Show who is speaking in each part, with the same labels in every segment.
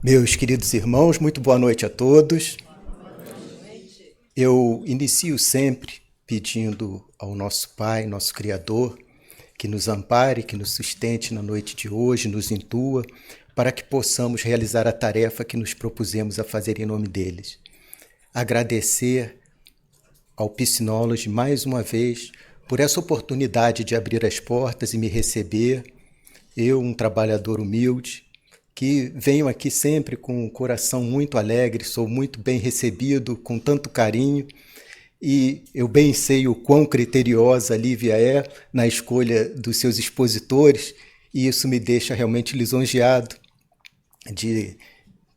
Speaker 1: Meus queridos irmãos, muito boa noite a todos. Eu inicio sempre pedindo ao nosso Pai, nosso Criador, que nos ampare, que nos sustente na noite de hoje, nos intua, para que possamos realizar a tarefa que nos propusemos a fazer em nome deles. Agradecer ao Piscinology mais uma vez por essa oportunidade de abrir as portas e me receber. Eu, um trabalhador humilde, que venho aqui sempre com um coração muito alegre, sou muito bem recebido, com tanto carinho, e eu bem sei o quão criteriosa a Lívia é na escolha dos seus expositores, e isso me deixa realmente lisonjeado de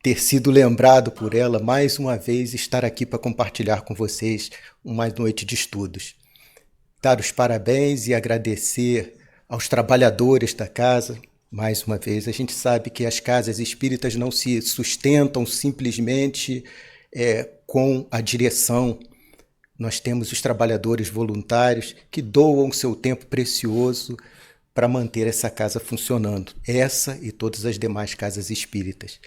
Speaker 1: ter sido lembrado por ela mais uma vez estar aqui para compartilhar com vocês uma noite de estudos. Dar os parabéns e agradecer aos trabalhadores da casa. Mais uma vez, a gente sabe que as casas espíritas não se sustentam simplesmente com a direção. Nós temos os trabalhadores voluntários que doam seu tempo precioso para manter essa casa funcionando. Essa e todas as demais casas espíritas.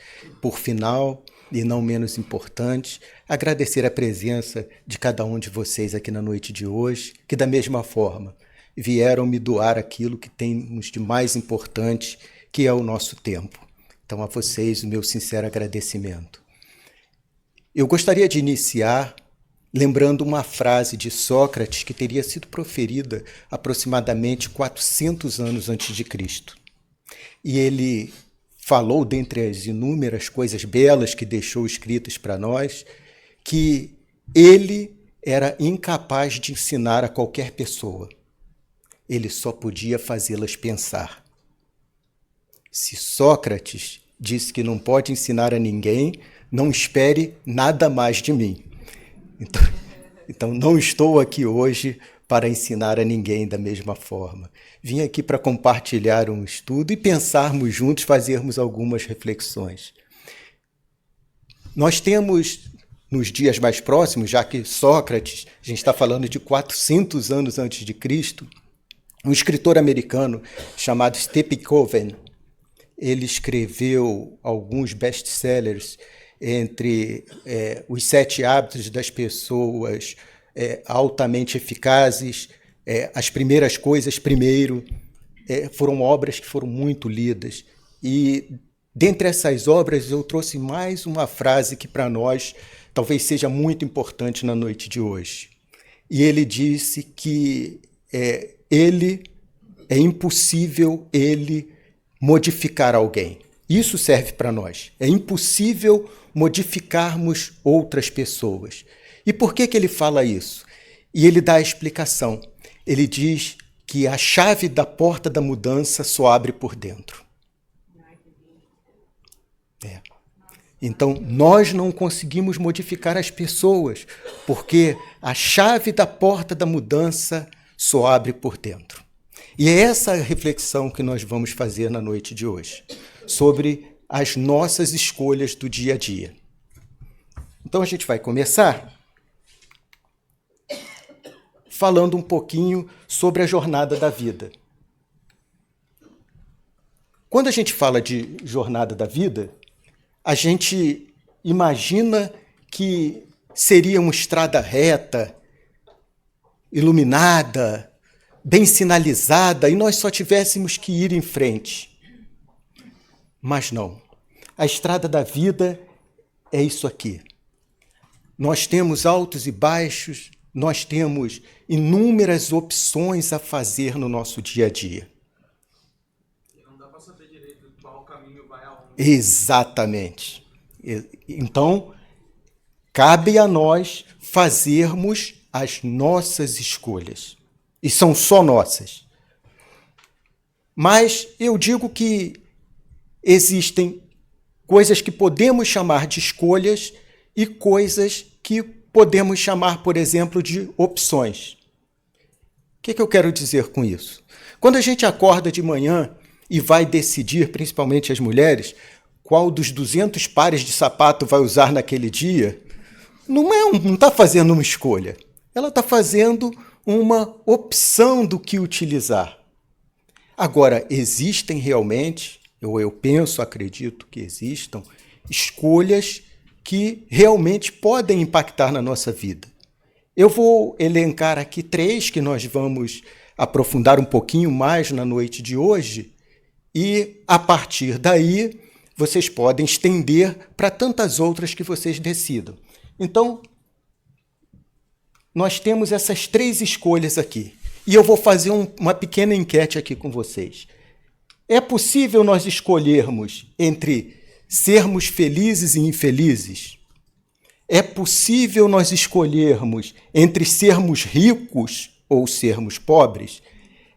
Speaker 1: Por final, e não menos importante, agradecer a presença de cada um de vocês aqui na noite de hoje, que da mesma forma vieram me doar aquilo que temos de mais importante, que é o nosso tempo. Então, a vocês, o meu sincero agradecimento. Eu gostaria de iniciar lembrando uma frase de Sócrates que teria sido proferida aproximadamente 400 anos antes de Cristo. E ele falou, dentre as inúmeras coisas belas que deixou escritas para nós, que ele era incapaz de ensinar a qualquer pessoa. Ele só podia fazê-las pensar. Se Sócrates disse que não pode ensinar a ninguém, não espere nada mais de mim. Então não estou aqui hoje para ensinar a ninguém da mesma forma. Vim aqui para compartilhar um estudo e pensarmos juntos, fazermos algumas reflexões. Nós temos, nos dias mais próximos, já que Sócrates, a gente está falando de 400 anos antes de Cristo, um escritor americano chamado Stephen Covey, ele escreveu alguns best-sellers entre os 7 hábitos das pessoas altamente eficazes, as primeiras coisas primeiro, foram obras que foram muito lidas. E dentre essas obras eu trouxe mais uma frase que para nós talvez seja muito importante na noite de hoje. E ele disse que é impossível ele modificar alguém. Isso serve para nós. É impossível modificarmos outras pessoas. E por que ele fala isso? E ele dá a explicação. Ele diz que a chave da porta da mudança só abre por dentro. Então, nós não conseguimos modificar as pessoas, porque a chave da porta da mudança só abre por dentro. E é essa reflexão que nós vamos fazer na noite de hoje, sobre as nossas escolhas do dia a dia. Então a gente vai começar falando um pouquinho sobre a jornada da vida. Quando a gente fala de jornada da vida, a gente imagina que seria uma estrada reta, iluminada, bem sinalizada, e nós só tivéssemos que ir em frente. Mas não. A estrada da vida é isso aqui. Nós temos altos e baixos, nós temos inúmeras opções a fazer no nosso dia a dia.
Speaker 2: Não dá para saber direito qual caminho vai aonde.
Speaker 1: Exatamente. Então, cabe a nós fazermos as nossas escolhas. E são só nossas. Mas eu digo que existem coisas que podemos chamar de escolhas e coisas que podemos chamar, por exemplo, de opções. O que eu quero dizer com isso? Quando a gente acorda de manhã e vai decidir, principalmente as mulheres, qual dos 200 pares de sapato vai usar naquele dia, não está fazendo uma escolha. Ela está fazendo uma opção do que utilizar. Agora, existem realmente, eu penso, acredito que existam, escolhas que realmente podem impactar na nossa vida. Eu vou elencar aqui 3 que nós vamos aprofundar um pouquinho mais na noite de hoje e, a partir daí, vocês podem estender para tantas outras que vocês decidam. Então, nós temos essas 3 escolhas aqui. E eu vou fazer uma pequena enquete aqui com vocês. É possível nós escolhermos entre sermos felizes e infelizes? É possível nós escolhermos entre sermos ricos ou sermos pobres?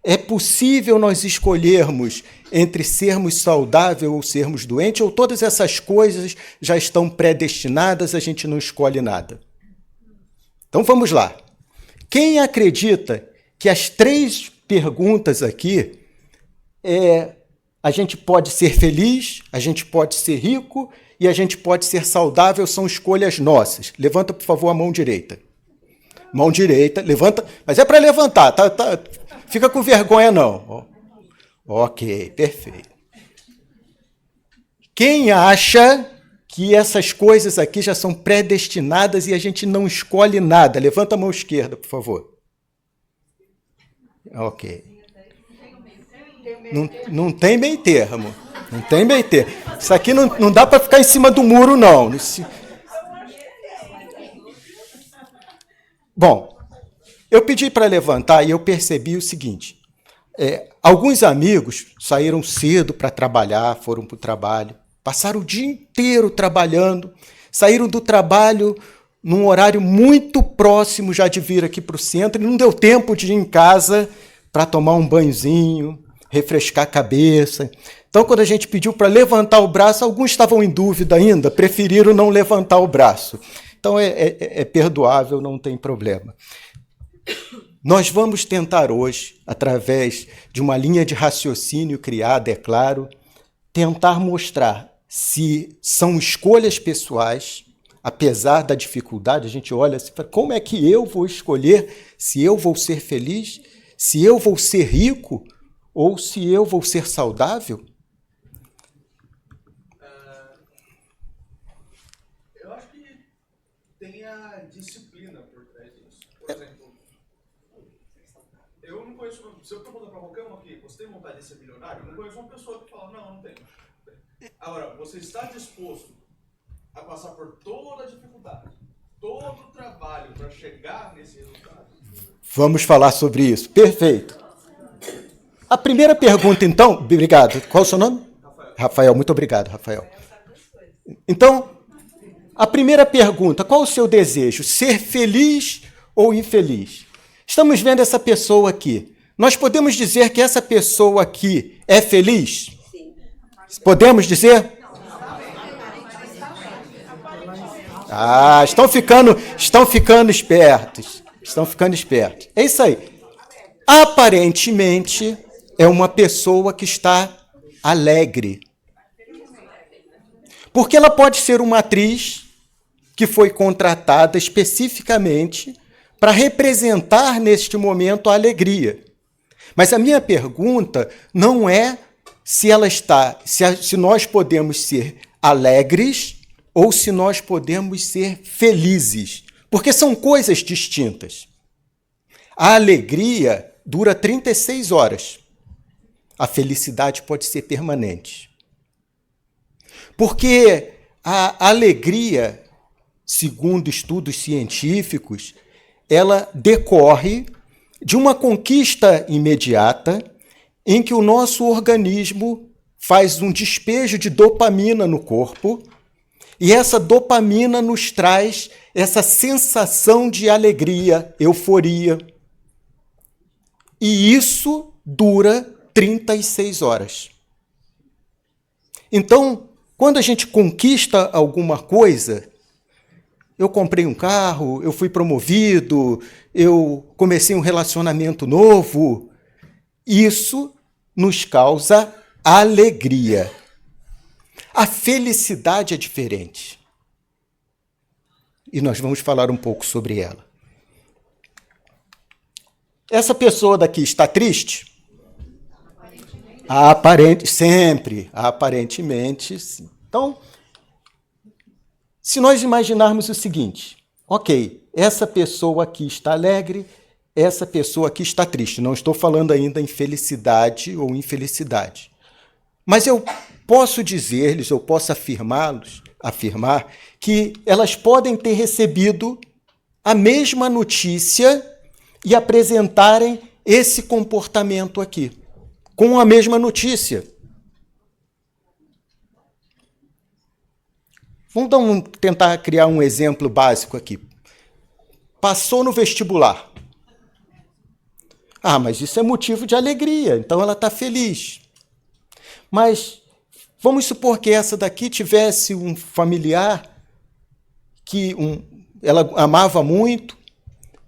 Speaker 1: É possível nós escolhermos entre sermos saudáveis ou sermos doentes? Ou todas essas coisas já estão predestinadas, a gente não escolhe nada? Então vamos lá. Quem acredita que as 3 perguntas aqui a gente pode ser feliz, a gente pode ser rico e a gente pode ser saudável, são escolhas nossas? Levanta, por favor, a mão direita. Mão direita, levanta, mas é para levantar, tá? Fica com vergonha não. Ok, perfeito. Quem acha que essas coisas aqui já são predestinadas e a gente não escolhe nada? Levanta a mão esquerda, por favor. Ok. Não tem meio termo. Não tem meio termo. Isso aqui não dá para ficar em cima do muro, não. Bom, eu pedi para levantar e eu percebi o seguinte. Alguns amigos saíram cedo para trabalhar, foram para o trabalho, passaram o dia inteiro trabalhando, saíram do trabalho num horário muito próximo já de vir aqui para o centro e não deu tempo de ir em casa para tomar um banhozinho, refrescar a cabeça. Então, quando a gente pediu para levantar o braço, alguns estavam em dúvida ainda, preferiram não levantar o braço. Então, é perdoável, não tem problema. Nós vamos tentar hoje, através de uma linha de raciocínio criada, é claro, tentar mostrar se são escolhas pessoais, apesar da dificuldade, a gente olha assim, como é que eu vou escolher se eu vou ser feliz, se eu vou ser rico ou se eu vou ser saudável?
Speaker 2: Eu acho que tem a disciplina por trás disso. Por exemplo, eu não conheço, se eu perguntar para qualquer um aqui, você tem vontade de ser milionário? Eu não conheço uma pessoa que fala, não tenho. Agora, você está disposto a passar por toda a dificuldade, todo o trabalho para chegar nesse resultado?
Speaker 1: Vamos falar sobre isso. Perfeito. A primeira pergunta, então... Obrigado. Qual é o seu nome? Rafael. Muito obrigado, Rafael. Então, a primeira pergunta, qual o seu desejo? Ser feliz ou infeliz? Estamos vendo essa pessoa aqui. Nós podemos dizer que essa pessoa aqui é feliz? Sim. Podemos dizer? Estão ficando espertos. Estão ficando espertos. É isso aí. Aparentemente, é uma pessoa que está alegre. Porque ela pode ser uma atriz que foi contratada especificamente para representar neste momento a alegria. Mas a minha pergunta não é se nós podemos ser alegres ou se nós podemos ser felizes, porque são coisas distintas. A alegria dura 36 horas. A felicidade pode ser permanente. Porque a alegria, segundo estudos científicos, ela decorre de uma conquista imediata em que o nosso organismo faz um despejo de dopamina no corpo e essa dopamina nos traz essa sensação de alegria, euforia. E isso dura 36 horas. Então, quando a gente conquista alguma coisa, eu comprei um carro, eu fui promovido, eu comecei um relacionamento novo, isso nos causa alegria. A felicidade é diferente. E nós vamos falar um pouco sobre ela. Essa pessoa daqui está triste? Aparentemente, sim. Então, Se nós imaginarmos o seguinte, ok, essa pessoa aqui está alegre, essa pessoa aqui está triste. Não estou falando ainda em felicidade ou infelicidade. Mas eu posso dizer-lhes, eu posso afirmar que elas podem ter recebido a mesma notícia e apresentarem esse comportamento aqui, com a mesma notícia. Vamos tentar criar um exemplo básico aqui. Passou no vestibular. Ah, mas isso é motivo de alegria, então ela está feliz. Mas vamos supor que essa daqui tivesse um familiar que ela amava muito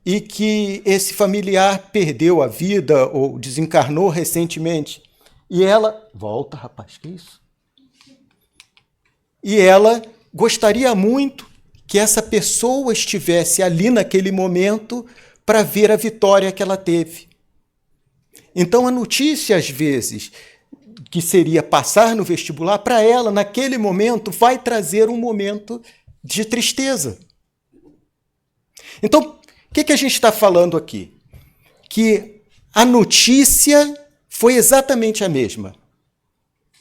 Speaker 1: e que esse familiar perdeu a vida ou desencarnou recentemente. E ela... Volta, rapaz, que isso? E ela gostaria muito que essa pessoa estivesse ali naquele momento para ver a vitória que ela teve. Então, a notícia, às vezes, que seria passar no vestibular, para ela, naquele momento, vai trazer um momento de tristeza. Então, o que a gente está falando aqui? Que a notícia foi exatamente a mesma.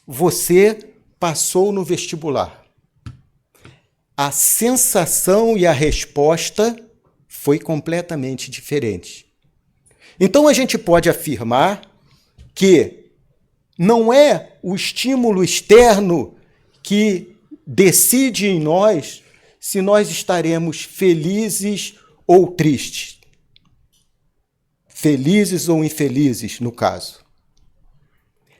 Speaker 1: Você passou no vestibular. A sensação e a resposta foi completamente diferente. Então, a gente pode afirmar que não é o estímulo externo que decide em nós se nós estaremos felizes ou tristes. Felizes ou infelizes, no caso.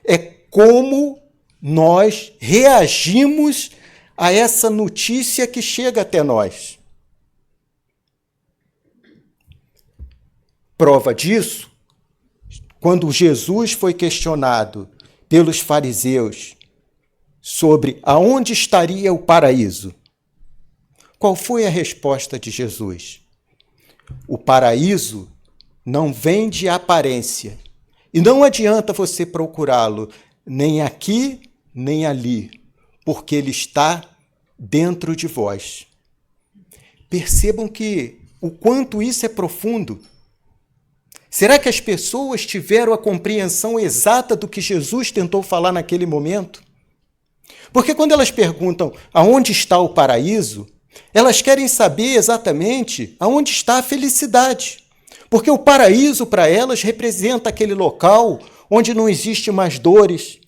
Speaker 1: É como nós reagimos a essa notícia que chega até nós. Prova disso, quando Jesus foi questionado pelos fariseus sobre aonde estaria o paraíso, qual foi a resposta de Jesus? O paraíso não vem de aparência, e não adianta você procurá-lo nem aqui, nem ali, porque ele está dentro de vós. Percebam que o quanto isso é profundo. Será que as pessoas tiveram a compreensão exata do que Jesus tentou falar naquele momento? Porque quando elas perguntam aonde está o paraíso, elas querem saber exatamente aonde está a felicidade. Porque o paraíso, para elas, representa aquele local onde não existe mais dores,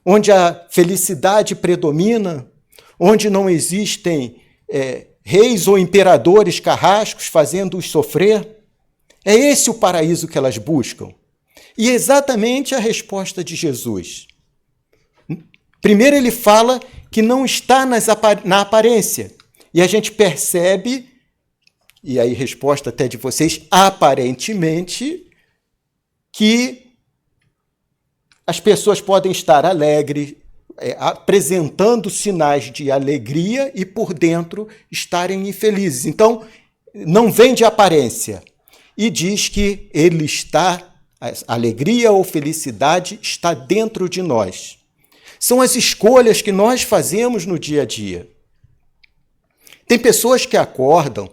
Speaker 1: onde a felicidade predomina, onde não existem reis ou imperadores carrascos fazendo-os sofrer. É esse o paraíso que elas buscam. E exatamente a resposta de Jesus. Primeiro ele fala que não está na aparência. E a gente percebe, e aí resposta até de vocês, aparentemente, que as pessoas podem estar alegres, apresentando sinais de alegria e por dentro estarem infelizes. Então, não vem de aparência. E diz que ele está, a alegria ou felicidade está dentro de nós. São as escolhas que nós fazemos no dia a dia. Tem pessoas que acordam,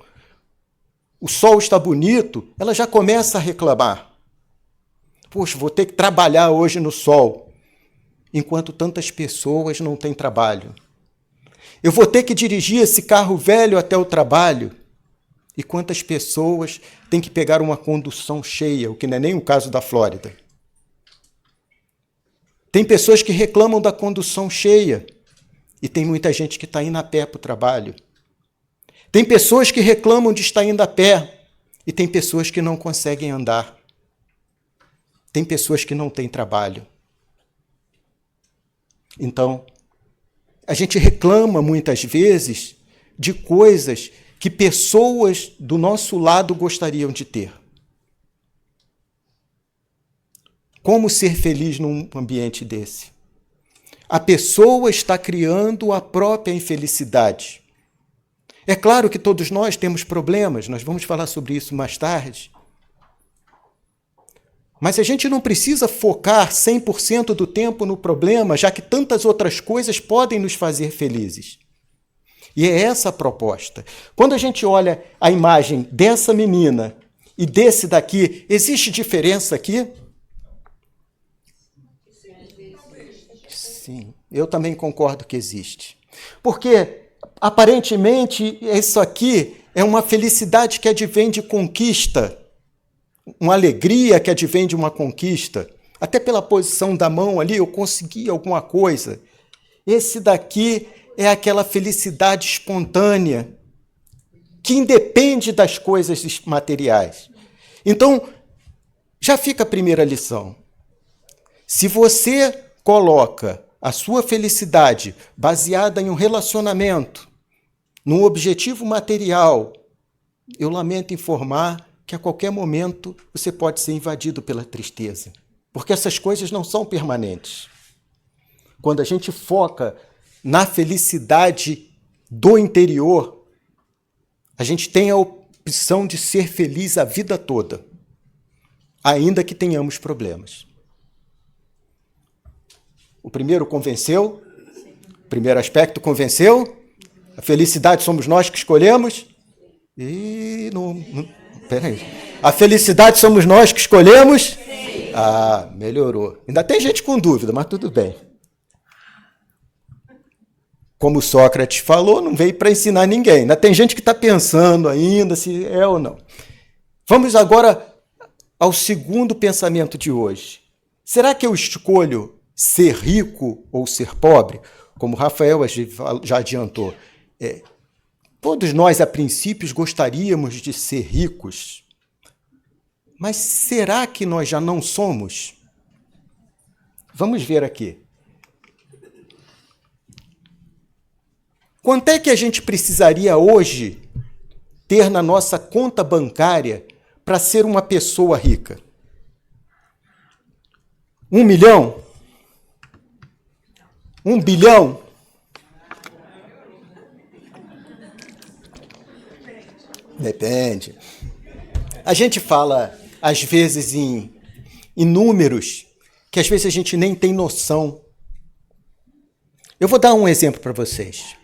Speaker 1: o sol está bonito, ela já começa a reclamar. Poxa, vou ter que trabalhar hoje no sol, enquanto tantas pessoas não têm trabalho. Eu vou ter que dirigir esse carro velho até o trabalho. E quantas pessoas têm que pegar uma condução cheia, o que não é nem o caso da Flórida. Tem pessoas que reclamam da condução cheia e tem muita gente que está indo a pé para o trabalho. Tem pessoas que reclamam de estar indo a pé e tem pessoas que não conseguem andar. Tem pessoas que não têm trabalho. Então, a gente reclama muitas vezes de coisas que pessoas do nosso lado gostariam de ter. Como ser feliz num ambiente desse? A pessoa está criando a própria infelicidade. É claro que todos nós temos problemas, nós vamos falar sobre isso mais tarde. Mas a gente não precisa focar 100% do tempo no problema, já que tantas outras coisas podem nos fazer felizes. E é essa a proposta. Quando a gente olha a imagem dessa menina e desse daqui, existe diferença aqui? Sim, eu também concordo que existe. Porque, aparentemente, isso aqui é uma felicidade que advém de conquista, uma alegria que advém de uma conquista. Até pela posição da mão ali, eu consegui alguma coisa. Esse daqui é aquela felicidade espontânea, que independe das coisas materiais. Então, já fica a primeira lição. Se você coloca a sua felicidade baseada em um relacionamento, num objetivo material, eu lamento informar que a qualquer momento você pode ser invadido pela tristeza, porque essas coisas não são permanentes. Quando a gente foca na felicidade do interior, a gente tem a opção de ser feliz a vida toda, ainda que tenhamos problemas. O primeiro convenceu? O primeiro aspecto convenceu? A felicidade somos nós que escolhemos? Peraí. A felicidade somos nós que escolhemos? Ah, melhorou. Ainda tem gente com dúvida, mas tudo bem. Como Sócrates falou, não veio para ensinar ninguém. Ainda tem gente que está pensando ainda se é ou não. Vamos agora ao segundo pensamento de hoje. Será que eu escolho ser rico ou ser pobre? Como Rafael já adiantou, todos nós, a princípio, gostaríamos de ser ricos. Mas será que nós já não somos? Vamos ver aqui. Quanto é que a gente precisaria hoje ter na nossa conta bancária para ser uma pessoa rica? 1 milhão? 1 bilhão? Depende. A gente fala, às vezes, em números que às vezes a gente nem tem noção. Eu vou dar um exemplo para vocês.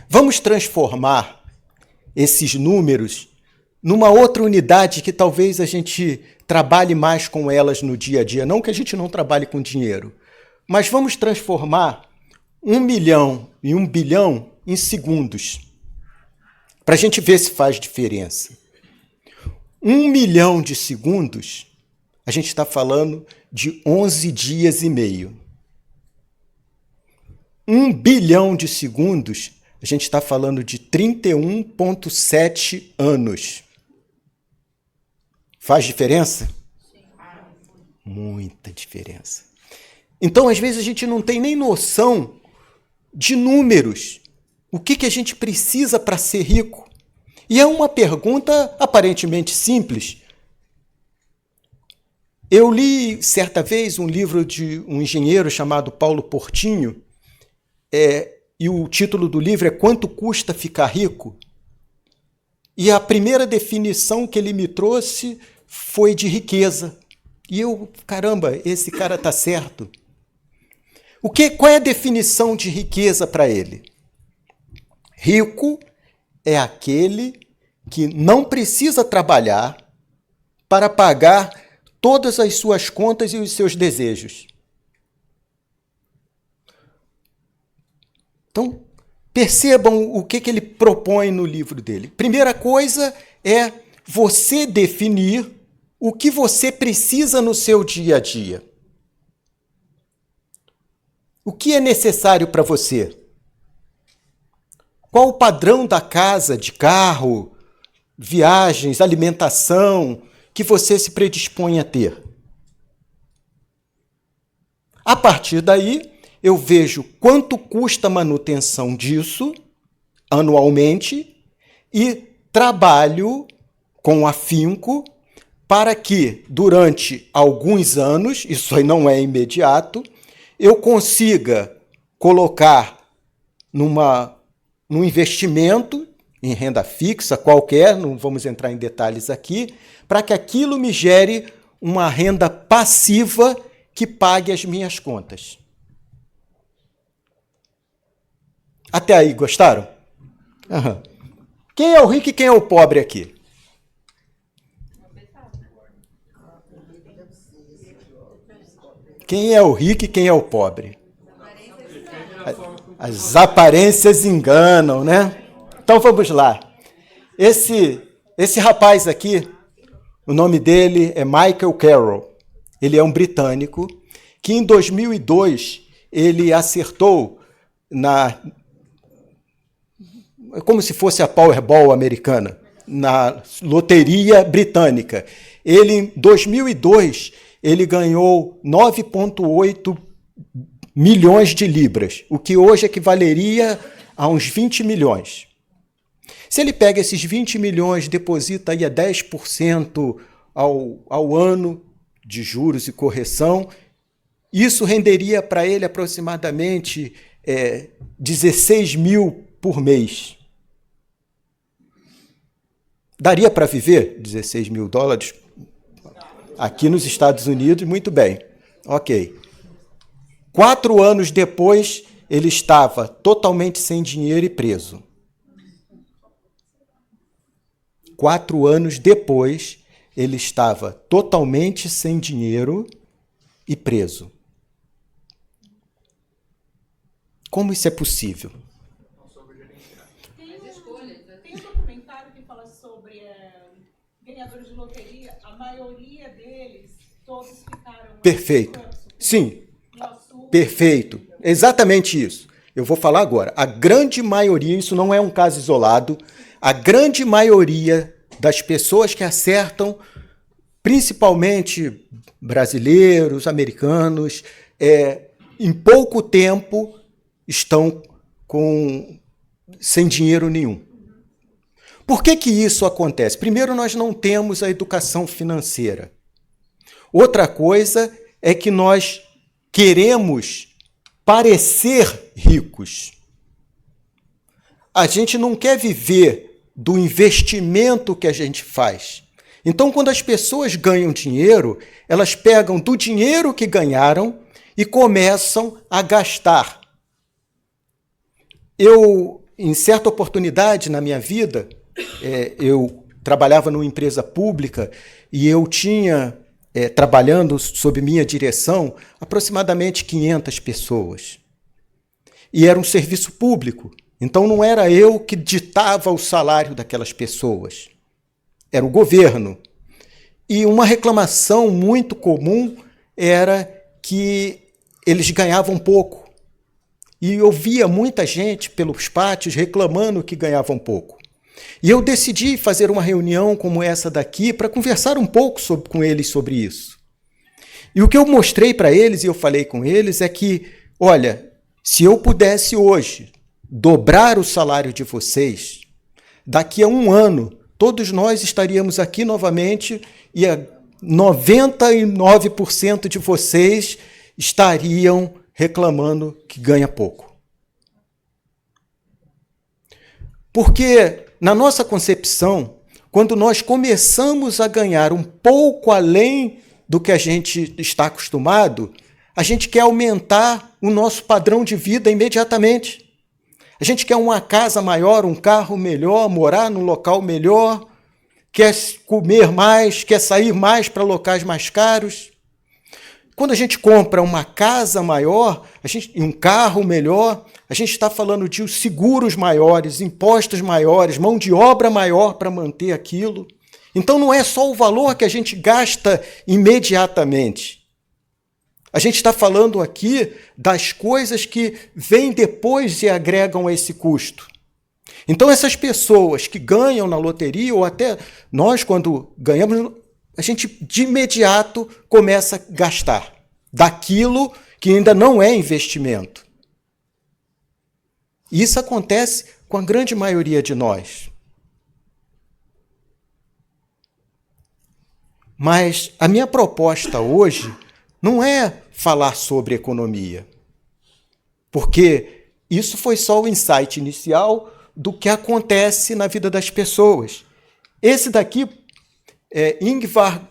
Speaker 1: Vamos transformar esses números numa outra unidade que talvez a gente trabalhe mais com elas no dia a dia. Não que a gente não trabalhe com dinheiro, mas vamos transformar 1 milhão e 1 bilhão em segundos, para a gente ver se faz diferença. 1 milhão de segundos, a gente está falando de 11 dias e meio. 1 bilhão de segundos, a gente está falando de 31,7 anos. Faz diferença? Muita diferença. Então, às vezes, a gente não tem nem noção de números. O que a gente precisa para ser rico? E é uma pergunta aparentemente simples. Eu li, certa vez, um livro de um engenheiro chamado Paulo Portinho, e o título do livro é Quanto Custa Ficar Rico? E a primeira definição que ele me trouxe foi de riqueza. E eu, caramba, esse cara está certo. Qual é a definição de riqueza para ele? Rico é aquele que não precisa trabalhar para pagar todas as suas contas e os seus desejos. Então, percebam o que ele propõe no livro dele. Primeira coisa é você definir o que você precisa no seu dia a dia. O que é necessário para você? Qual o padrão da casa, de carro, viagens, alimentação que você se predispõe a ter? A partir daí, eu vejo quanto custa a manutenção disso anualmente e trabalho com afinco para que, durante alguns anos, isso aí não é imediato, eu consiga colocar num investimento em renda fixa qualquer, não vamos entrar em detalhes aqui, para que aquilo me gere uma renda passiva que pague as minhas contas. Até aí, gostaram? Aham. Quem é o rico e quem é o pobre aqui? Quem é o rico e quem é o pobre? As aparências enganam, né? Então vamos lá. Esse rapaz aqui, o nome dele é Michael Carroll. Ele é um britânico que em 2002 ele acertou como se fosse a Powerball americana, na loteria britânica. Ele, em 2002, ele ganhou 9,8 milhões de libras, o que hoje equivaleria a uns 20 milhões. Se ele pega esses 20 milhões, deposita aí a 10% ao ano de juros e correção, isso renderia para ele aproximadamente 16 mil por mês. Daria para viver 16 mil dólares? Aqui nos Estados Unidos, muito bem. Ok. 4 anos depois, ele estava totalmente sem dinheiro e preso. 4 anos depois, ele estava totalmente sem dinheiro e preso. Como isso é possível?
Speaker 3: Tem um documentário que fala sobre ganhadores de loteria, a maioria deles, todos ficaram...
Speaker 1: Perfeito. Sim. Perfeito. Exatamente isso. Eu vou falar agora. A grande maioria, isso não é um caso isolado, a grande maioria das pessoas que acertam, principalmente brasileiros, americanos, em pouco tempo estão sem dinheiro nenhum. Por que isso acontece? Primeiro, nós não temos a educação financeira. Outra coisa é que nós queremos parecer ricos. A gente não quer viver do investimento que a gente faz. Então, quando as pessoas ganham dinheiro, elas pegam do dinheiro que ganharam e começam a gastar. Eu, em certa oportunidade na minha vida, eu trabalhava numa empresa pública e eu tinha, trabalhando sob minha direção, aproximadamente 500 pessoas. E era um serviço público, então não era eu que ditava o salário daquelas pessoas, era o governo. E uma reclamação muito comum era que eles ganhavam pouco. E eu via muita gente pelos pátios reclamando que ganhavam pouco. E eu decidi fazer uma reunião como essa daqui para conversar um pouco com eles sobre isso. E o que eu mostrei para eles, e eu falei com eles, é que, olha, se eu pudesse hoje dobrar o salário de vocês, daqui a 1 ano, todos nós estaríamos aqui novamente e 99% de vocês estariam reclamando que ganha pouco. Porque, na nossa concepção, quando nós começamos a ganhar um pouco além do que a gente está acostumado, a gente quer aumentar o nosso padrão de vida imediatamente. A gente quer uma casa maior, um carro melhor, morar num local melhor, quer comer mais, quer sair mais para locais mais caros. Quando a gente compra uma casa maior, um carro melhor, a gente está falando de seguros maiores, impostos maiores, mão de obra maior para manter aquilo. Então não é só o valor que a gente gasta imediatamente. A gente está falando aqui das coisas que vêm depois e agregam a esse custo. Então essas pessoas que ganham na loteria, ou até nós quando ganhamos, a gente de imediato começa a gastar daquilo que ainda não é investimento. Isso acontece com a grande maioria de nós. Mas a minha proposta hoje não é falar sobre economia, porque isso foi só o insight inicial do que acontece na vida das pessoas. Esse daqui é Ingvar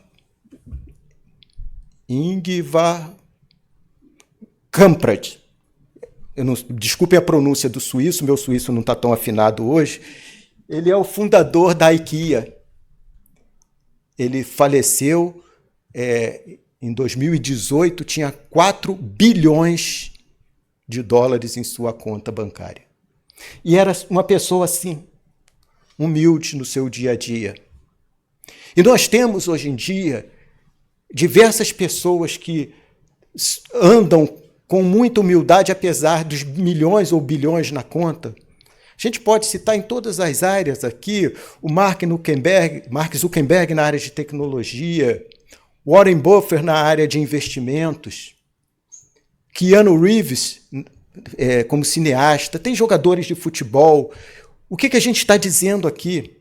Speaker 1: Kamprad. desculpem a pronúncia do suíço, meu suíço não está tão afinado hoje. Ele é o fundador da IKEA. Ele faleceu em 2018, tinha 4 bilhões de dólares em sua conta bancária. E era uma pessoa assim, humilde no seu dia a dia. E nós temos hoje em dia diversas pessoas que andam com muita humildade, apesar dos milhões ou bilhões na conta. A gente pode citar em todas as áreas aqui o Mark Zuckerberg na área de tecnologia, Warren Buffett na área de investimentos, Keanu Reeves como cineasta, tem jogadores de futebol. O que a gente está dizendo aqui?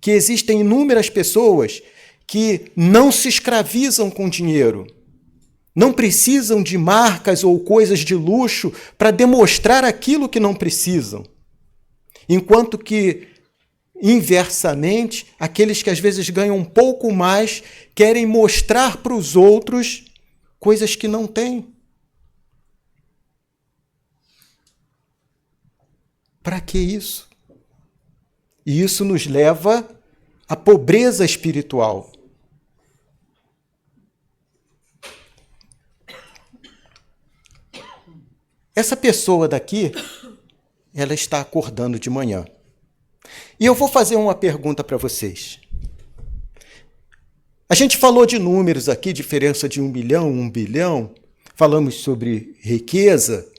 Speaker 1: Que existem inúmeras pessoas que não se escravizam com dinheiro, não precisam de marcas ou coisas de luxo para demonstrar aquilo que não precisam. Enquanto que, inversamente, aqueles que às vezes ganham um pouco mais querem mostrar para os outros coisas que não têm. Para que isso? E isso nos leva à pobreza espiritual. Essa pessoa daqui, ela está acordando de manhã. E eu vou fazer uma pergunta para vocês. A gente falou de números aqui, diferença de 1 milhão, 1 bilhão. Falamos sobre riqueza.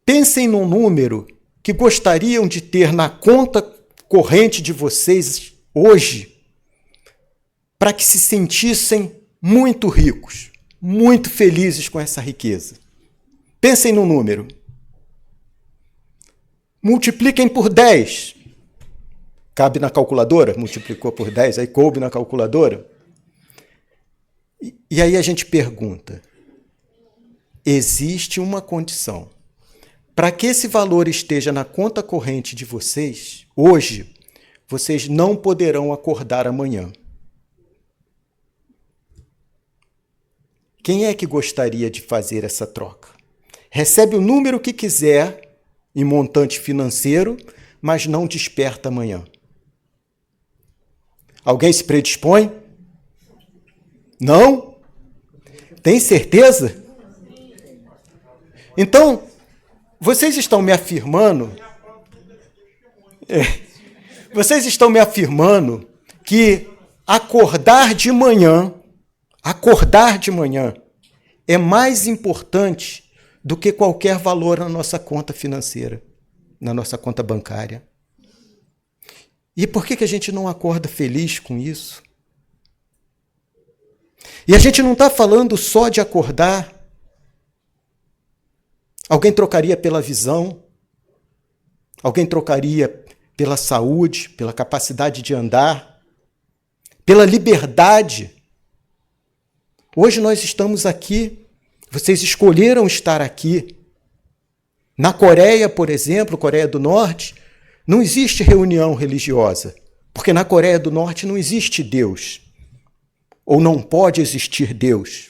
Speaker 1: Pensem num número que gostariam de ter na conta corrente de vocês hoje, para que se sentissem muito ricos, muito felizes com essa riqueza. Pensem no número. Multipliquem por 10. Cabe na calculadora? Multiplicou por 10, aí coube na calculadora. E aí a gente pergunta, existe uma condição. Para que esse valor esteja na conta corrente de vocês, hoje, vocês não poderão acordar amanhã. Quem é que gostaria de fazer essa troca? Recebe o número que quiser em montante financeiro, mas não desperta amanhã. Alguém se predispõe? Não? Tem certeza? Então, vocês estão me afirmando... Vocês estão me afirmando que acordar de manhã é mais importante do que qualquer valor na nossa conta financeira, na nossa conta bancária. E por que a gente não acorda feliz com isso? E a gente não está falando só de acordar. Alguém trocaria pela visão, alguém trocaria pela saúde, pela capacidade de andar, pela liberdade. Hoje nós estamos aqui. Vocês escolheram estar aqui. Na Coreia, por exemplo, Coreia do Norte, não existe reunião religiosa, porque na Coreia do Norte não existe Deus, ou não pode existir Deus,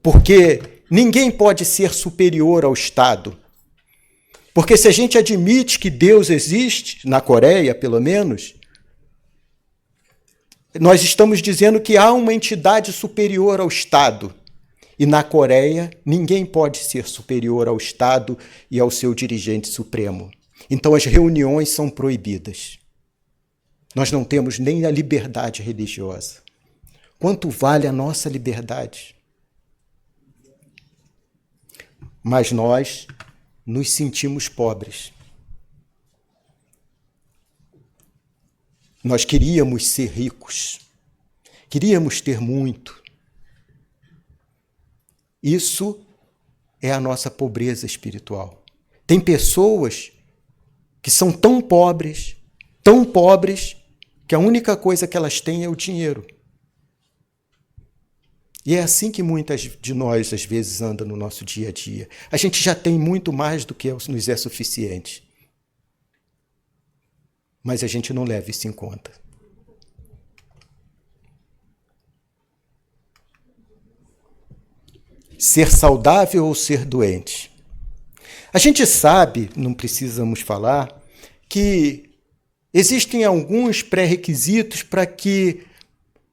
Speaker 1: porque ninguém pode ser superior ao Estado. Porque se a gente admite que Deus existe, na Coreia, pelo menos, nós estamos dizendo que há uma entidade superior ao Estado. E na Coreia, ninguém pode ser superior ao Estado e ao seu dirigente supremo. Então as reuniões são proibidas. Nós não temos nem a liberdade religiosa. Quanto vale a nossa liberdade? Mas nós nos sentimos pobres. Nós queríamos ser ricos. Queríamos ter muito. Isso é a nossa pobreza espiritual. Tem pessoas que são tão pobres, que a única coisa que elas têm é o dinheiro. E é assim que muitas de nós, às vezes, andam no nosso dia a dia. A gente já tem muito mais do que nos é suficiente. Mas a gente não leva isso em conta. ser saudável ou ser doente? A gente sabe, não precisamos falar, que existem alguns pré-requisitos para que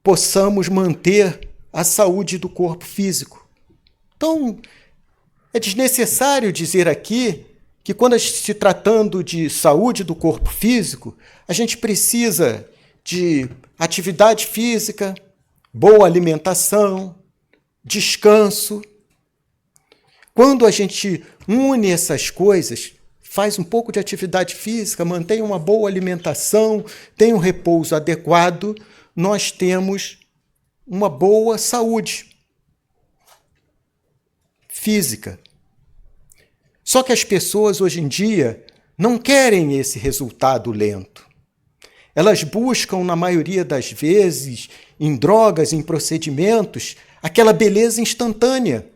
Speaker 1: possamos manter a saúde do corpo físico. Então, é desnecessário dizer aqui que quando se tratando de saúde do corpo físico, a gente precisa de atividade física, boa alimentação, descanso. Quando a gente une essas coisas, faz um pouco de atividade física, mantém uma boa alimentação, tem um repouso adequado, nós temos uma boa saúde física. Só que as pessoas hoje em dia não querem esse resultado lento. Elas buscam, na maioria das vezes, em drogas, em procedimentos, aquela beleza instantânea.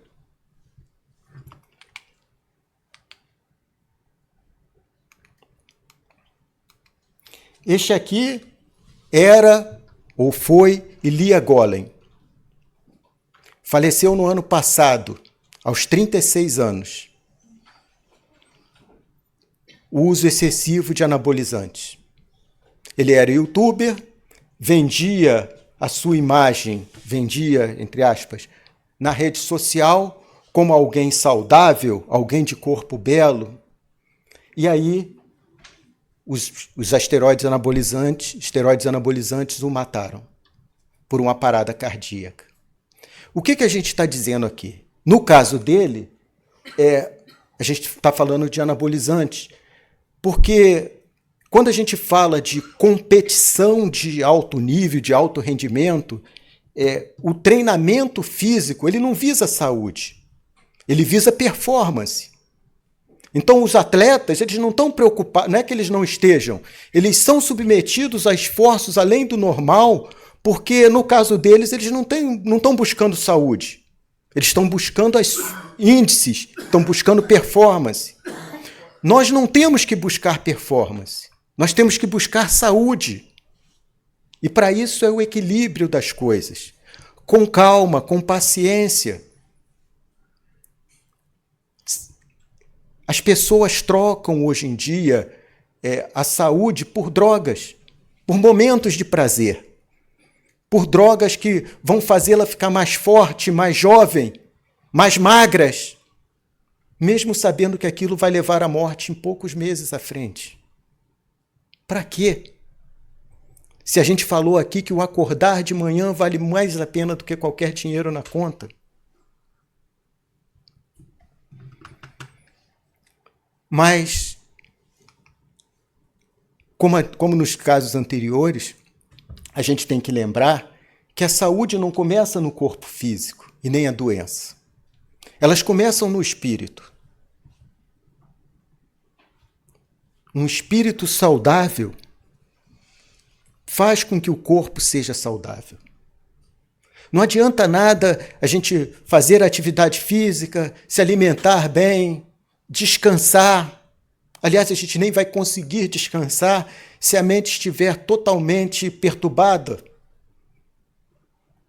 Speaker 1: Este aqui era ou foi Ilia Golem. Faleceu no ano passado, aos 36 anos. O uso excessivo de anabolizantes. Ele era youtuber, vendia a sua imagem, vendia, entre aspas, na rede social como alguém saudável, alguém de corpo belo. E aí os esteroides anabolizantes o mataram por uma parada cardíaca. O que a gente está dizendo aqui? No caso dele, a gente está falando de anabolizantes, porque quando a gente fala de competição de alto nível, de alto rendimento, o treinamento físico ele não visa saúde, ele visa performance. Então, os atletas, eles não estão preocupados, não é que eles não estejam, eles são submetidos a esforços além do normal, porque, no caso deles, eles não estão buscando saúde. Eles estão buscando índices, estão buscando performance. Nós não temos que buscar performance, nós temos que buscar saúde. E, para isso, é o equilíbrio das coisas. Com calma, com paciência. As pessoas trocam hoje em dia a saúde por drogas, por momentos de prazer, por drogas que vão fazê-la ficar mais forte, mais jovem, mais magras, mesmo sabendo que aquilo vai levar à morte em poucos meses à frente. Para quê? Se a gente falou aqui que o acordar de manhã vale mais a pena do que qualquer dinheiro na conta. Mas, como nos casos anteriores, a gente tem que lembrar que a saúde não começa no corpo físico e nem a doença. Elas começam no espírito. Um espírito saudável faz com que o corpo seja saudável. Não adianta nada a gente fazer atividade física, se alimentar bem, descansar. Aliás, a gente nem vai conseguir descansar se a mente estiver totalmente perturbada,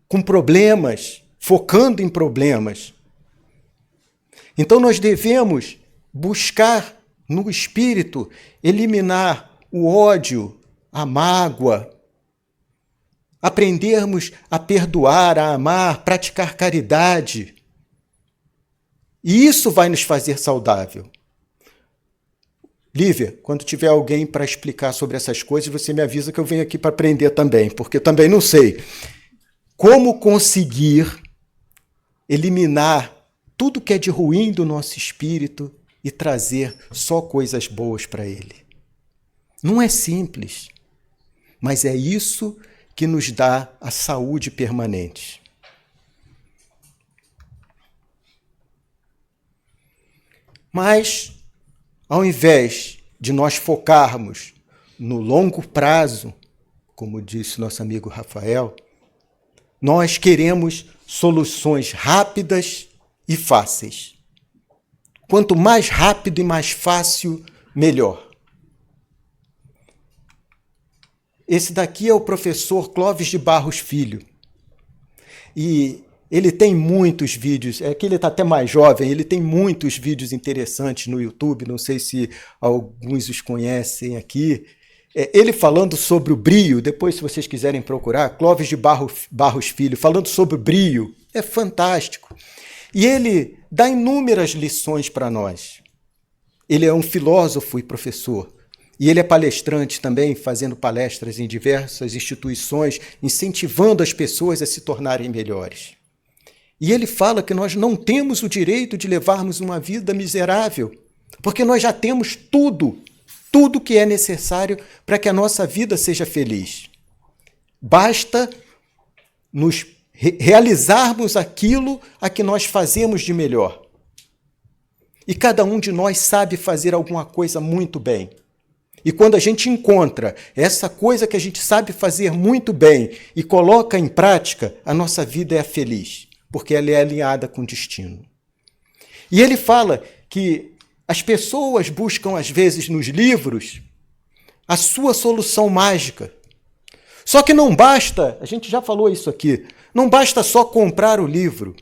Speaker 1: com problemas, focando em problemas. Então, nós devemos buscar no espírito eliminar o ódio, a mágoa, aprendermos a perdoar, a amar, praticar caridade. E isso vai nos fazer saudável. Lívia, quando tiver alguém para explicar sobre essas coisas, você me avisa que eu venho aqui para aprender também, porque eu também não sei como conseguir eliminar tudo que é de ruim do nosso espírito e trazer só coisas boas para ele. Não é simples, mas é isso que nos dá a saúde permanente. Mas, ao invés de nós focarmos no longo prazo, como disse nosso amigo Rafael, nós queremos soluções rápidas e fáceis. Quanto mais rápido e mais fácil, melhor. Esse daqui é o professor Clóvis de Barros Filho. E Ele tem muitos vídeos, é que ele está até mais jovem, ele tem muitos vídeos interessantes no YouTube, não sei se alguns os conhecem aqui. Ele falando sobre o brio, depois se vocês quiserem procurar, Clóvis de Barros Filho, falando sobre o brio, é fantástico. E ele dá inúmeras lições para nós. Ele é um filósofo e professor. E ele é palestrante também, fazendo palestras em diversas instituições, incentivando as pessoas a se tornarem melhores. E ele fala que nós não temos o direito de levarmos uma vida miserável, porque nós já temos tudo que é necessário para que a nossa vida seja feliz. Basta nos realizarmos aquilo a que nós fazemos de melhor. E cada um de nós sabe fazer alguma coisa muito bem. E quando a gente encontra essa coisa que a gente sabe fazer muito bem e coloca em prática, a nossa vida é feliz, porque ela é alinhada com o destino. E ele fala que as pessoas buscam, às vezes, nos livros, a sua solução mágica. Só que não basta, a gente já falou isso aqui, não basta só comprar o livro.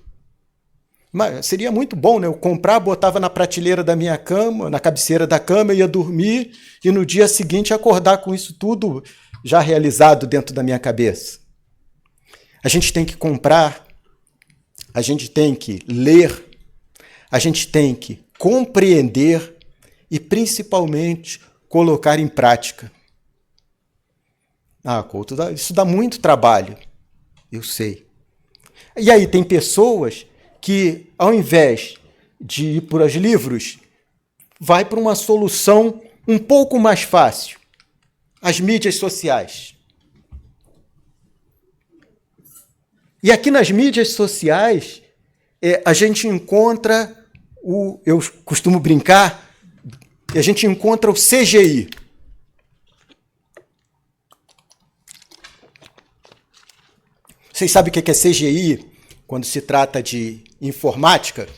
Speaker 1: Mas seria muito bom, né? Eu comprar, botava na prateleira da minha cama, na cabeceira da cama, ia dormir e no dia seguinte acordar com isso tudo já realizado dentro da minha cabeça. A gente tem que comprar, a gente tem que ler, a gente tem que compreender e, principalmente, colocar em prática. Couto, isso dá muito trabalho, eu sei. E aí tem pessoas que, ao invés de ir para os livros, vai para uma solução um pouco mais fácil, as mídias sociais. E aqui nas mídias sociais, a gente encontra eu costumo brincar, a gente encontra o CGI. Vocês sabem o que é CGI quando se trata de informática?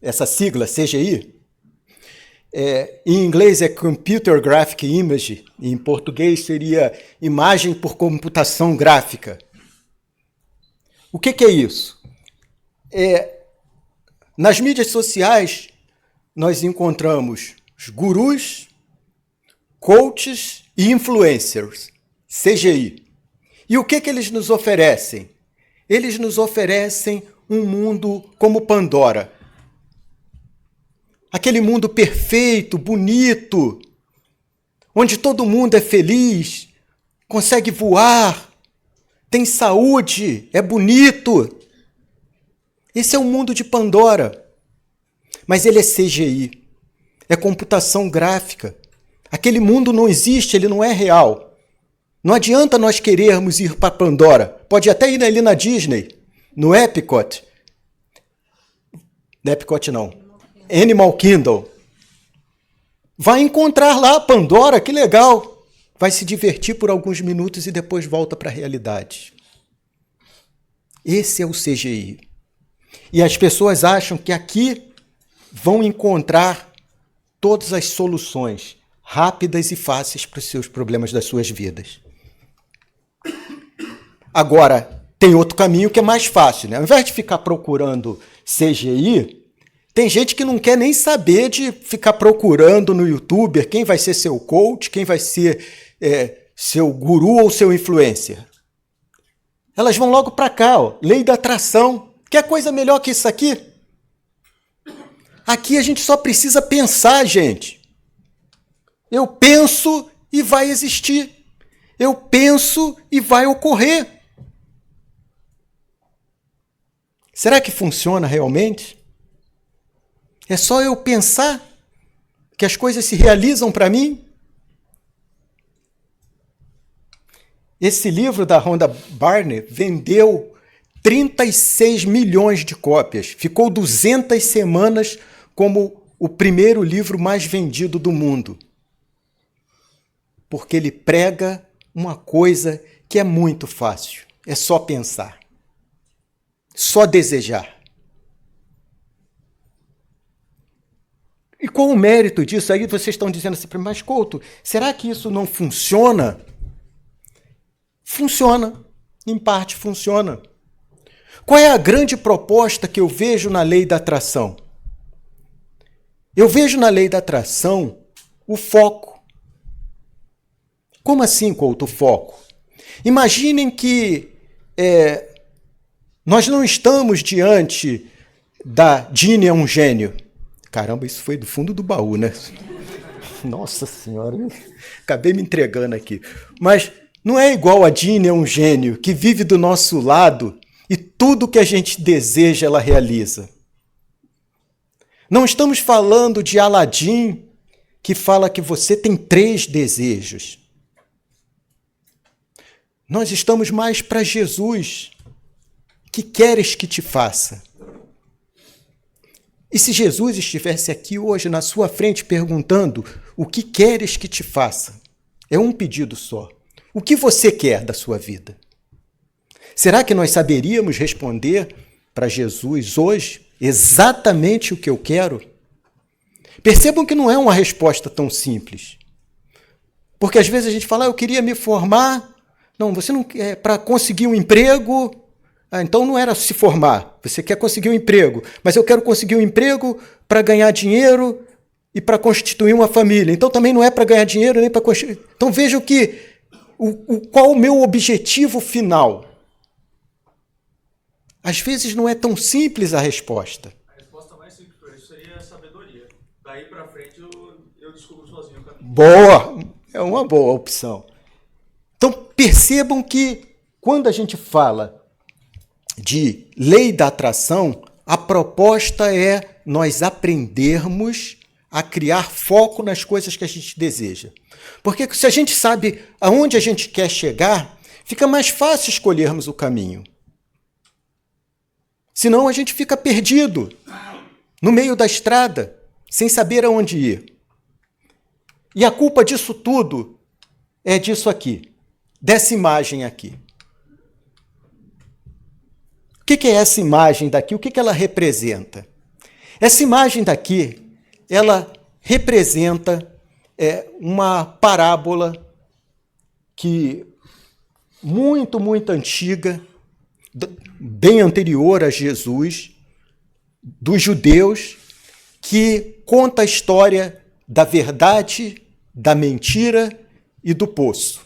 Speaker 1: Essa sigla, CGI? Em inglês é Computer Graphic Image, em português seria imagem por computação gráfica. O que é isso? Nas mídias sociais, nós encontramos os gurus, coaches e influencers, CGI. E o que eles nos oferecem? Eles nos oferecem um mundo como Pandora. Aquele mundo perfeito, bonito, onde todo mundo é feliz, consegue voar, tem saúde, é bonito. Esse é o mundo de Pandora. Mas ele é CGI, é computação gráfica. Aquele mundo não existe, ele não é real. Não adianta nós querermos ir para Pandora. Pode até ir ali na Disney, no Epcot. Epcot não. Animal Kingdom. Vai encontrar lá Pandora, que legal. Vai se divertir por alguns minutos e depois volta para a realidade. Esse é o CGI. E as pessoas acham que aqui vão encontrar todas as soluções rápidas e fáceis para os seus problemas das suas vidas. Agora, tem outro caminho que é mais fácil, né? Ao invés de ficar procurando CGI, tem gente que não quer nem saber de ficar procurando no YouTube quem vai ser seu coach, quem vai ser seu guru ou seu influencer. Elas vão logo para cá, lei da atração. Quer coisa melhor que isso aqui? Aqui a gente só precisa pensar, gente. Eu penso e vai existir. Eu penso e vai ocorrer. Será que funciona realmente? É só eu pensar que as coisas se realizam para mim? Esse livro da Rhonda Byrne vendeu 36 milhões de cópias. Ficou 200 semanas como o primeiro livro mais vendido do mundo. Porque ele prega uma coisa que é muito fácil. É só pensar. Só desejar. E qual o mérito disso? Aí vocês estão dizendo assim, mas Couto, será que isso não funciona? Funciona. Em parte funciona. Qual é a grande proposta que eu vejo na lei da atração? Eu vejo na lei da atração o foco. Como assim, Couto, o foco? Imaginem que nós não estamos diante da Dini é um gênio. Caramba, isso foi do fundo do baú, né? Nossa Senhora, acabei me entregando aqui. Mas não é igual a Dini é um gênio que vive do nosso lado e tudo que a gente deseja ela realiza. Não estamos falando de Aladim, que fala que você tem 3 desejos. Nós estamos mais para Jesus. Que queres que te faça? E se Jesus estivesse aqui hoje na sua frente perguntando o que queres que te faça? É um pedido só. O que você quer da sua vida? Será que nós saberíamos responder para Jesus hoje exatamente o que eu quero? Percebam que não é uma resposta tão simples. Porque às vezes a gente fala, eu queria me formar. Não, você não quer para conseguir um emprego. Então não era se formar. Você quer conseguir um emprego. Mas eu quero conseguir um emprego para ganhar dinheiro e para constituir uma família. Então também não é para ganhar dinheiro nem para constituir. Então vejam que qual o meu objetivo final? Às vezes não é tão simples a resposta.
Speaker 2: A resposta mais simples para isso seria a sabedoria. Daí para frente eu descubro sozinho o caminho.
Speaker 1: Boa! É uma boa opção. Então percebam que quando a gente fala de lei da atração, a proposta é nós aprendermos a criar foco nas coisas que a gente deseja. Porque se a gente sabe aonde a gente quer chegar, fica mais fácil escolhermos o caminho. Senão a gente fica perdido no meio da estrada, sem saber aonde ir. E a culpa disso tudo é disso aqui, dessa imagem aqui. O que é essa imagem daqui? O que ela representa? Essa imagem daqui, ela representa uma parábola que muito antiga, bem anterior a Jesus, dos judeus, que conta a história da verdade, da mentira e do poço.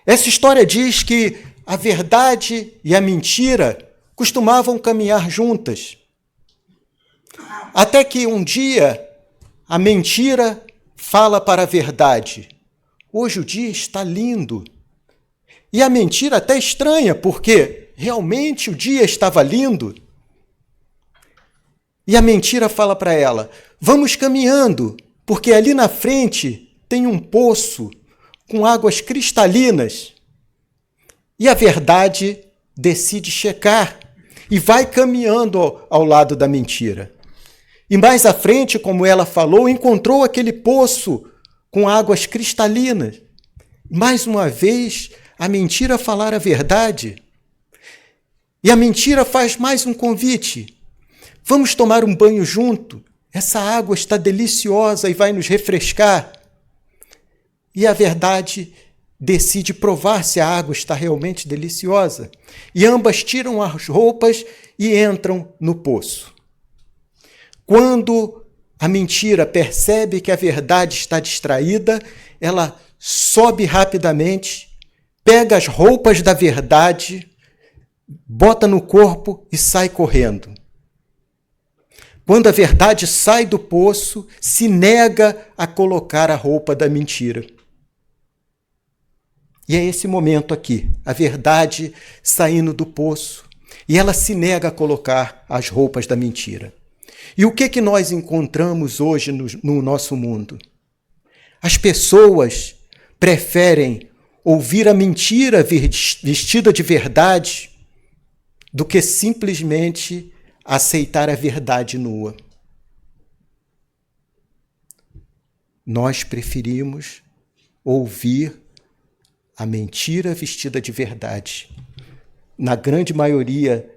Speaker 1: Essa história diz que a verdade e a mentira costumavam caminhar juntas. Até que um dia a mentira fala para a verdade: hoje o dia está lindo. E a mentira até estranha, porque realmente o dia estava lindo. E a mentira fala para ela: vamos caminhando, porque ali na frente tem um poço com águas cristalinas. E a verdade decide checar e vai caminhando ao lado da mentira. E mais à frente, como ela falou, encontrou aquele poço com águas cristalinas. Mais uma vez, a mentira falar a verdade. E a mentira faz mais um convite. Vamos tomar um banho junto. Essa água está deliciosa e vai nos refrescar. E a verdade decide provar se a água está realmente deliciosa. E ambas tiram as roupas e entram no poço. Quando a mentira percebe que a verdade está distraída, ela sobe rapidamente, pega as roupas da verdade, bota no corpo e sai correndo. Quando a verdade sai do poço, se nega a colocar a roupa da mentira. E é esse momento aqui, a verdade saindo do poço, e ela se nega a colocar as roupas da mentira. E o que nós encontramos hoje no nosso mundo? As pessoas preferem ouvir a mentira vestida de verdade do que simplesmente aceitar a verdade nua. Nós preferimos ouvir a mentira vestida de verdade. Na grande maioria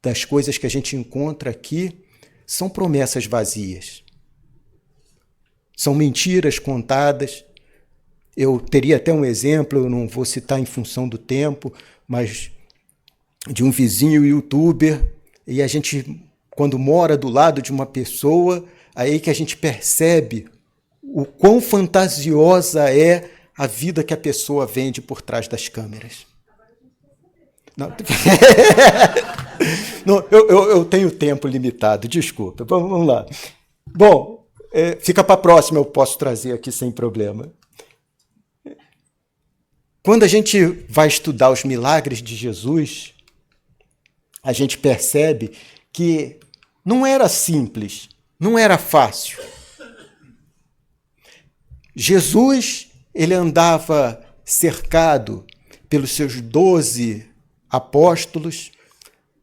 Speaker 1: das coisas que a gente encontra aqui, são promessas vazias. São mentiras contadas. Eu teria até um exemplo, eu não vou citar em função do tempo, mas de um vizinho youtuber, e a gente, quando mora do lado de uma pessoa, aí que a gente percebe o quão fantasiosa é a vida que a pessoa vende por trás das câmeras. Não, não, eu tenho tempo limitado, desculpa. Vamos lá. Bom, fica para a próxima, eu posso trazer aqui sem problema. Quando a gente vai estudar os milagres de Jesus, a gente percebe que não era simples, não era fácil. Jesus, ele andava cercado pelos seus 12 apóstolos,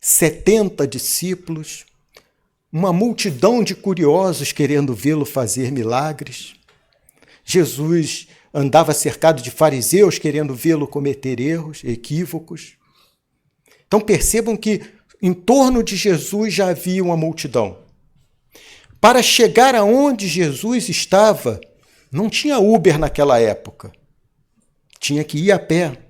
Speaker 1: 70 discípulos, uma multidão de curiosos querendo vê-lo fazer milagres. Jesus andava cercado de fariseus querendo vê-lo cometer erros, equívocos. Então percebam que em torno de Jesus já havia uma multidão. Para chegar aonde Jesus estava, não tinha Uber naquela época. Tinha que ir a pé.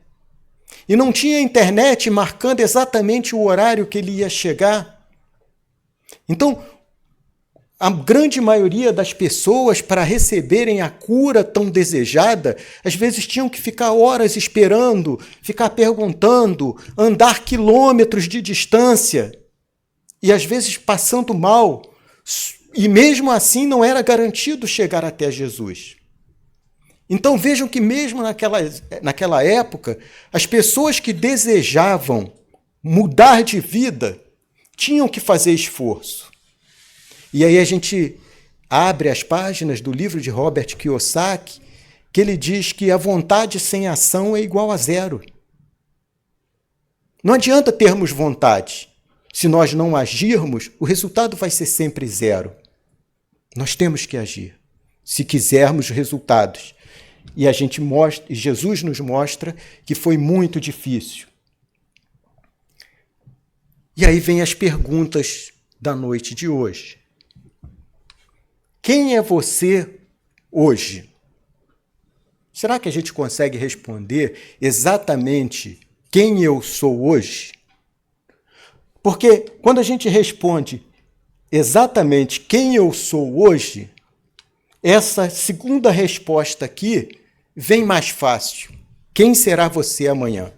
Speaker 1: E não tinha internet marcando exatamente o horário que ele ia chegar. Então, a grande maioria das pessoas, para receberem a cura tão desejada, às vezes tinham que ficar horas esperando, ficar perguntando, andar quilômetros de distância, e às vezes passando mal. E mesmo assim não era garantido chegar até Jesus. Então vejam que mesmo naquela época, as pessoas que desejavam mudar de vida tinham que fazer esforço. E aí a gente abre as páginas do livro de Robert Kiyosaki, que ele diz que a vontade sem ação é igual a zero. Não adianta termos vontade. Se nós não agirmos, o resultado vai ser sempre zero. Nós temos que agir, se quisermos resultados. E Jesus nos mostra que foi muito difícil. E aí vem as perguntas da noite de hoje. Quem é você hoje? Será que a gente consegue responder exatamente quem eu sou hoje? Porque quando a gente responde exatamente quem eu sou hoje, essa segunda resposta aqui vem mais fácil. Quem será você amanhã?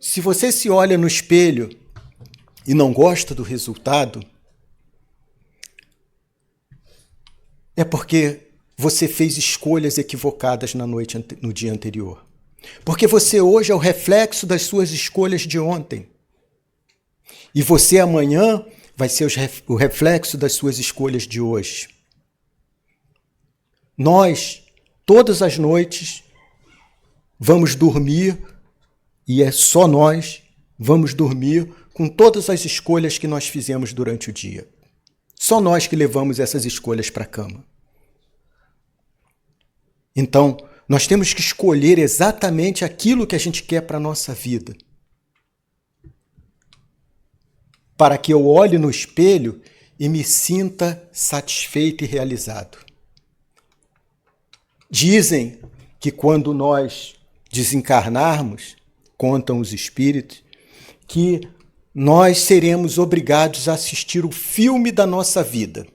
Speaker 1: Se você se olha no espelho e não gosta do resultado, é porque você fez escolhas equivocadas no dia anterior. Porque você hoje é o reflexo das suas escolhas de ontem. E você amanhã vai ser o reflexo das suas escolhas de hoje. Nós, todas as noites, vamos dormir, e é só nós, vamos dormir com todas as escolhas que nós fizemos durante o dia. Só nós que levamos essas escolhas para a cama. Então, nós temos que escolher exatamente aquilo que a gente quer para a nossa vida. Para que eu olhe no espelho e me sinta satisfeito e realizado. Dizem que quando nós desencarnarmos, contam os espíritos, que nós seremos obrigados a assistir o filme da nossa vida.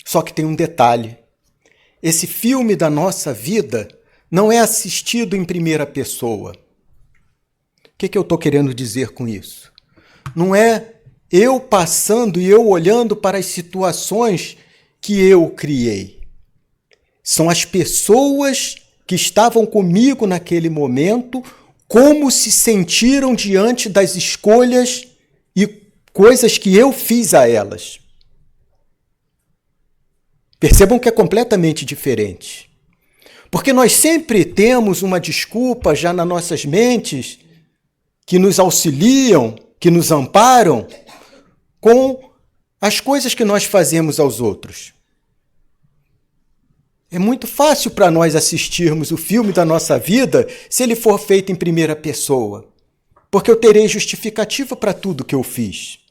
Speaker 1: Só que tem um detalhe. Esse filme da nossa vida não é assistido em primeira pessoa. O que eu estou querendo dizer com isso? Não é eu passando e eu olhando para as situações que eu criei. São as pessoas que estavam comigo naquele momento, como se sentiram diante das escolhas e coisas que eu fiz a elas. Percebam que é completamente diferente. Porque nós sempre temos uma desculpa já nas nossas mentes que nos auxiliam, que nos amparam com as coisas que nós fazemos aos outros. É muito fácil para nós assistirmos o filme da nossa vida se ele for feito em primeira pessoa, porque eu terei justificativa para tudo que eu fiz.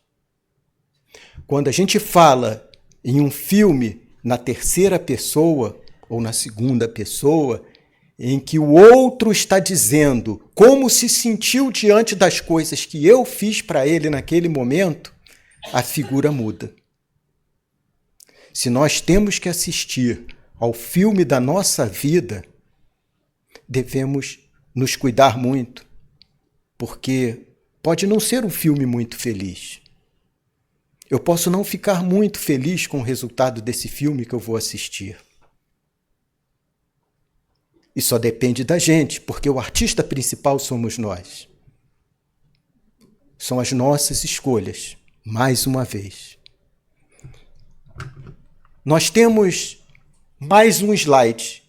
Speaker 1: Quando a gente fala em um filme na terceira pessoa ou na segunda pessoa, em que o outro está dizendo como se sentiu diante das coisas que eu fiz para ele naquele momento, a figura muda. Se nós temos que assistir ao filme da nossa vida, devemos nos cuidar muito, porque pode não ser um filme muito feliz. Eu posso não ficar muito feliz com o resultado desse filme que eu vou assistir. E só depende da gente, porque o artista principal somos nós. São as nossas escolhas, mais uma vez. Nós temos mais um slide.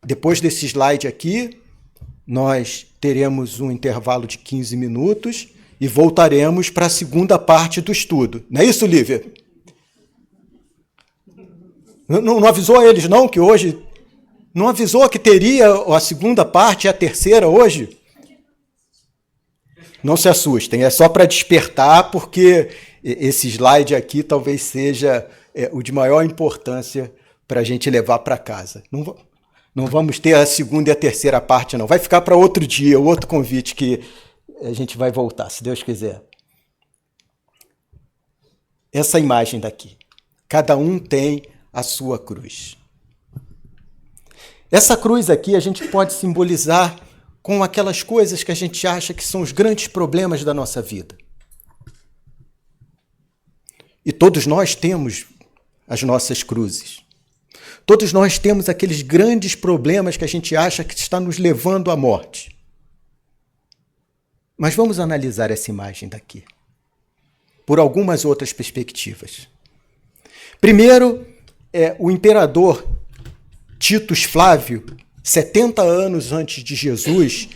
Speaker 1: Depois desse slide aqui, nós teremos um intervalo de 15 minutos e voltaremos para a segunda parte do estudo. Não é isso, Lívia? Não avisou a eles, não, que hoje... Não avisou que teria a segunda parte e a terceira hoje? Não se assustem, é só para despertar, porque esse slide aqui talvez seja o de maior importância para a gente levar para casa. Não vamos ter a segunda e a terceira parte, não. Vai ficar para outro dia, outro convite que a gente vai voltar, se Deus quiser. Essa imagem daqui. Cada um tem a sua cruz. Essa cruz aqui a gente pode simbolizar com aquelas coisas que a gente acha que são os grandes problemas da nossa vida. E todos nós temos as nossas cruzes. Todos nós temos aqueles grandes problemas que a gente acha que está nos levando à morte. Mas vamos analisar essa imagem daqui, por algumas outras perspectivas. Primeiro, o imperador Titus Flávio, 70 anos antes de Jesus,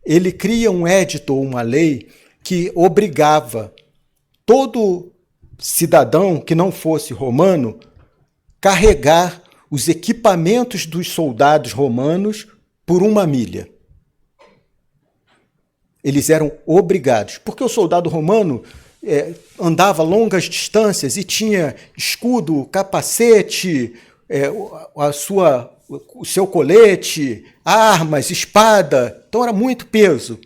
Speaker 1: ele cria um édito ou uma lei que obrigava todo cidadão que não fosse romano carregar os equipamentos dos soldados romanos por 1 milha. Eles eram obrigados, porque o soldado romano andava longas distâncias e tinha escudo, capacete, o seu colete, armas, espada, então era muito peso.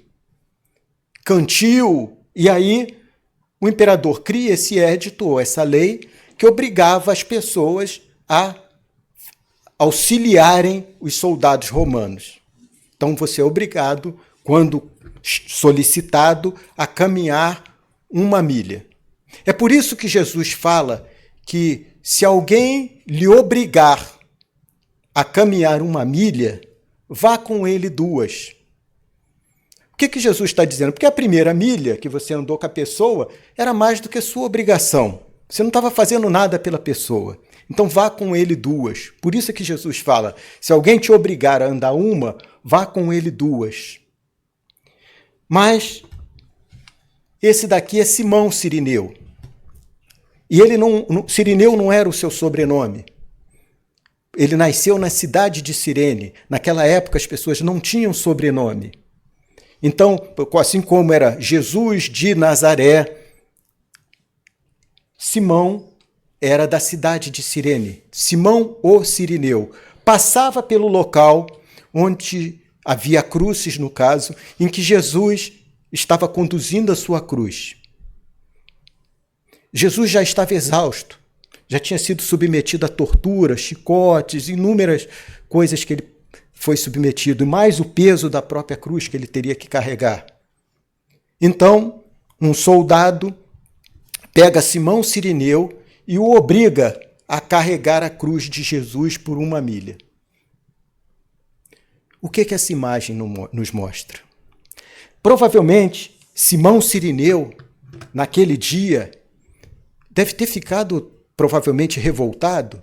Speaker 1: Cantil, e aí o imperador cria esse édito, ou essa lei, que obrigava as pessoas a auxiliarem os soldados romanos. Então você é obrigado, quando solicitado, a caminhar 1 milha. É por isso que Jesus fala que se alguém lhe obrigar a caminhar 1 milha, vá com ele 2. O que Jesus está dizendo? Porque a primeira milha que você andou com a pessoa era mais do que sua obrigação. Você não estava fazendo nada pela pessoa. Então vá com ele 2. Por isso que Jesus fala, se alguém te obrigar a andar 1, vá com ele 2. Mas esse daqui é Simão Cirineu. E Cirineu não era o seu sobrenome. Ele nasceu na cidade de Cirene. Naquela época as pessoas não tinham sobrenome. Então, assim como era Jesus de Nazaré, Simão era da cidade de Cirene. Simão o Cirineu. Passava pelo local onde havia cruzes, no caso, em que Jesus estava conduzindo a sua cruz. Jesus já estava exausto, já tinha sido submetido a tortura, chicotes, inúmeras coisas que ele foi submetido, e mais o peso da própria cruz que ele teria que carregar. Então, um soldado pega Simão Cirineu e o obriga a carregar a cruz de Jesus por 1 milha. O que essa imagem nos mostra? Provavelmente, Simão Cirineu, naquele dia, deve ter ficado provavelmente revoltado,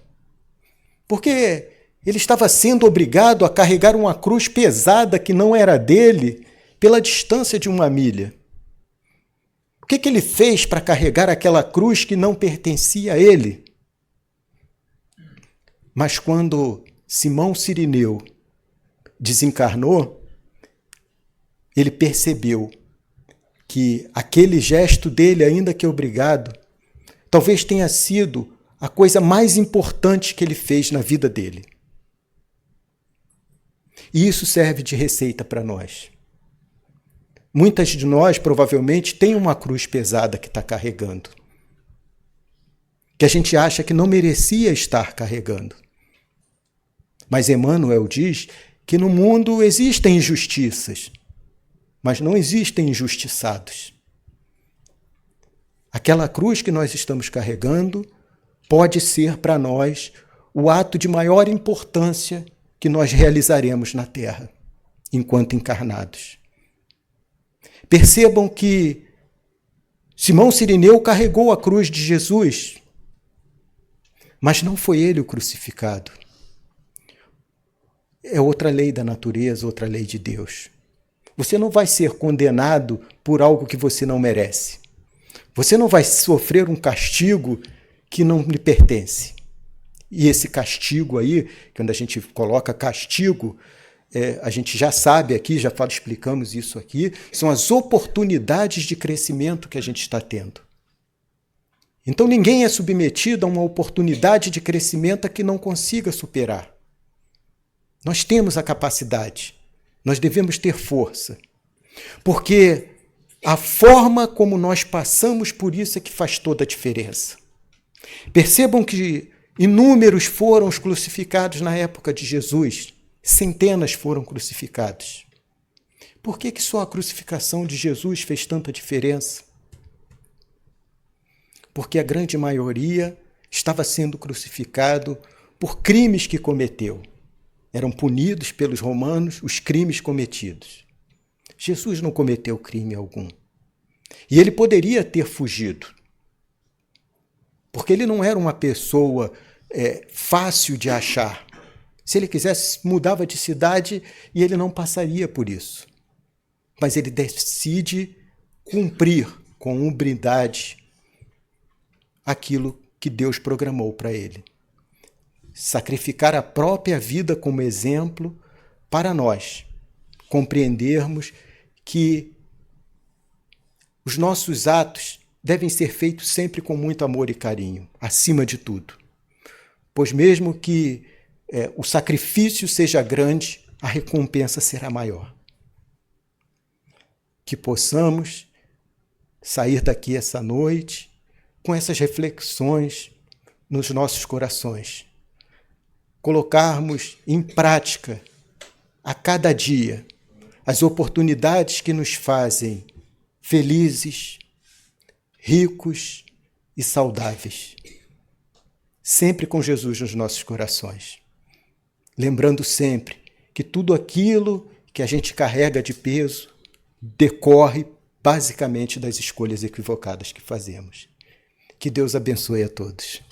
Speaker 1: porque ele estava sendo obrigado a carregar uma cruz pesada que não era dele pela distância de 1 milha. O que ele fez para carregar aquela cruz que não pertencia a ele? Mas quando Simão Cirineu desencarnou, ele percebeu que aquele gesto dele, ainda que obrigado, talvez tenha sido a coisa mais importante que ele fez na vida dele. E isso serve de receita para nós. Muitas de nós, provavelmente, têm uma cruz pesada que está carregando, que a gente acha que não merecia estar carregando. Mas Emmanuel diz que no mundo existem injustiças, mas não existem injustiçados. Aquela cruz que nós estamos carregando pode ser para nós o ato de maior importância que nós realizaremos na Terra, enquanto encarnados. Percebam que Simão Cirineu carregou a cruz de Jesus, mas não foi ele o crucificado. É outra lei da natureza, outra lei de Deus. Você não vai ser condenado por algo que você não merece. Você não vai sofrer um castigo que não lhe pertence. E esse castigo aí, quando a gente coloca castigo, a gente já sabe aqui, explicamos isso aqui, são as oportunidades de crescimento que a gente está tendo. Então ninguém é submetido a uma oportunidade de crescimento a que não consiga superar. Nós temos a capacidade, nós devemos ter força, porque a forma como nós passamos por isso é que faz toda a diferença. Percebam que inúmeros foram os crucificados na época de Jesus, centenas foram crucificados. Por que só a crucificação de Jesus fez tanta diferença? Porque a grande maioria estava sendo crucificado por crimes que cometeu. Eram punidos pelos romanos os crimes cometidos. Jesus não cometeu crime algum. E ele poderia ter fugido, porque ele não era uma pessoa fácil de achar. Se ele quisesse, mudava de cidade e ele não passaria por isso. Mas ele decide cumprir com umbridade aquilo que Deus programou para ele. Sacrificar a própria vida como exemplo para nós compreendermos que os nossos atos devem ser feitos sempre com muito amor e carinho, acima de tudo. Pois mesmo que o sacrifício seja grande, a recompensa será maior. Que possamos sair daqui essa noite com essas reflexões nos nossos corações. Colocarmos em prática a cada dia as oportunidades que nos fazem felizes, ricos e saudáveis. Sempre com Jesus nos nossos corações. Lembrando sempre que tudo aquilo que a gente carrega de peso decorre basicamente das escolhas equivocadas que fazemos. Que Deus abençoe a todos.